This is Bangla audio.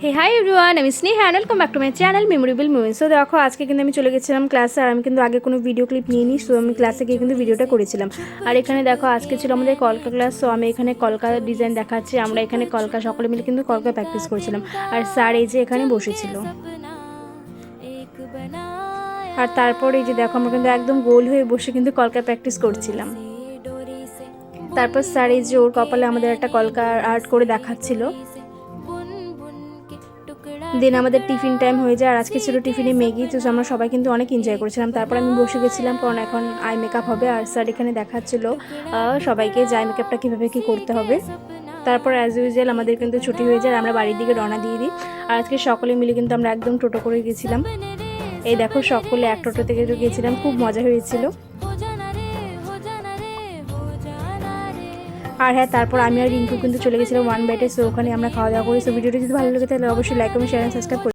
হে হাই এভরিওয়ান, আমি Sneha and welcome back to my channel memorable movements. So দেখো, আজকে কিন্তু আমি চলে গেছিলাম ক্লাসে, আর আমি কিন্তু আগে কোনো ভিডিও ক্লিপ নিয়ে নিই। সো আমি ক্লাসে গিয়ে কিন্তু ভিডিওটা করেছিলাম। আর এখানে দেখো, আজকে ছিল আমাদের কলকা ক্লাস। সো আমি এখানে কলকা ডিজাইন দেখাচ্ছি। আমরা এখানে কলকা সকলে মিলে কিন্তু কলকা প্র্যাকটিস করেছিলাম। আর স্যার এই যে এখানে বসেছিল। আর তারপর এই যে দেখো, আমরা কিন্তু একদম গোল হয়ে বসে কিন্তু কলকা প্র্যাকটিস করছিলাম। তারপর স্যার এই যে ওর কপালে আমাদের একটা কলকা আর্ট করে দেখাচ্ছিল। দেন আমাদের টিফিন টাইম হয়ে যায়, আর আজকে ছিল টিফিনে ম্যাগি। তো আমরা সবাই কিন্তু অনেক এনজয় করেছিলাম। তারপর আমি বসে গেছিলাম, কারণ এখন আই মেকআপ হবে। আর স্যার এখানে দেখাচ্ছিল সবাইকে যে আই মেকআপটা কীভাবে কী করতে হবে। তারপর অ্যাজ ইউজুয়াল আমাদের কিন্তু ছুটি হয়ে যায়, আমরা বাড়ির দিকে রওনা দিয়ে দিই। আর আজকে সকলে মিলে কিন্তু আমরা একদম টোটো করে গেছিলাম। এই দেখো, সকলে এক টোটো থেকে গিয়েছিলাম, খুব মজা হয়েছিল। আর হ্যাঁ, তারপর আমি আর রিঙ্কু কিন্তু চলে গেছিলাম ওয়ান বাইটে। সো ওখানে আমরা খাওয়া দাওয়া করি। সো ভিডিওটি যদি ভালো লাগে তাহলে অবশ্যই লাইক এবং শেয়ার এবং সাবস্ক্রাইব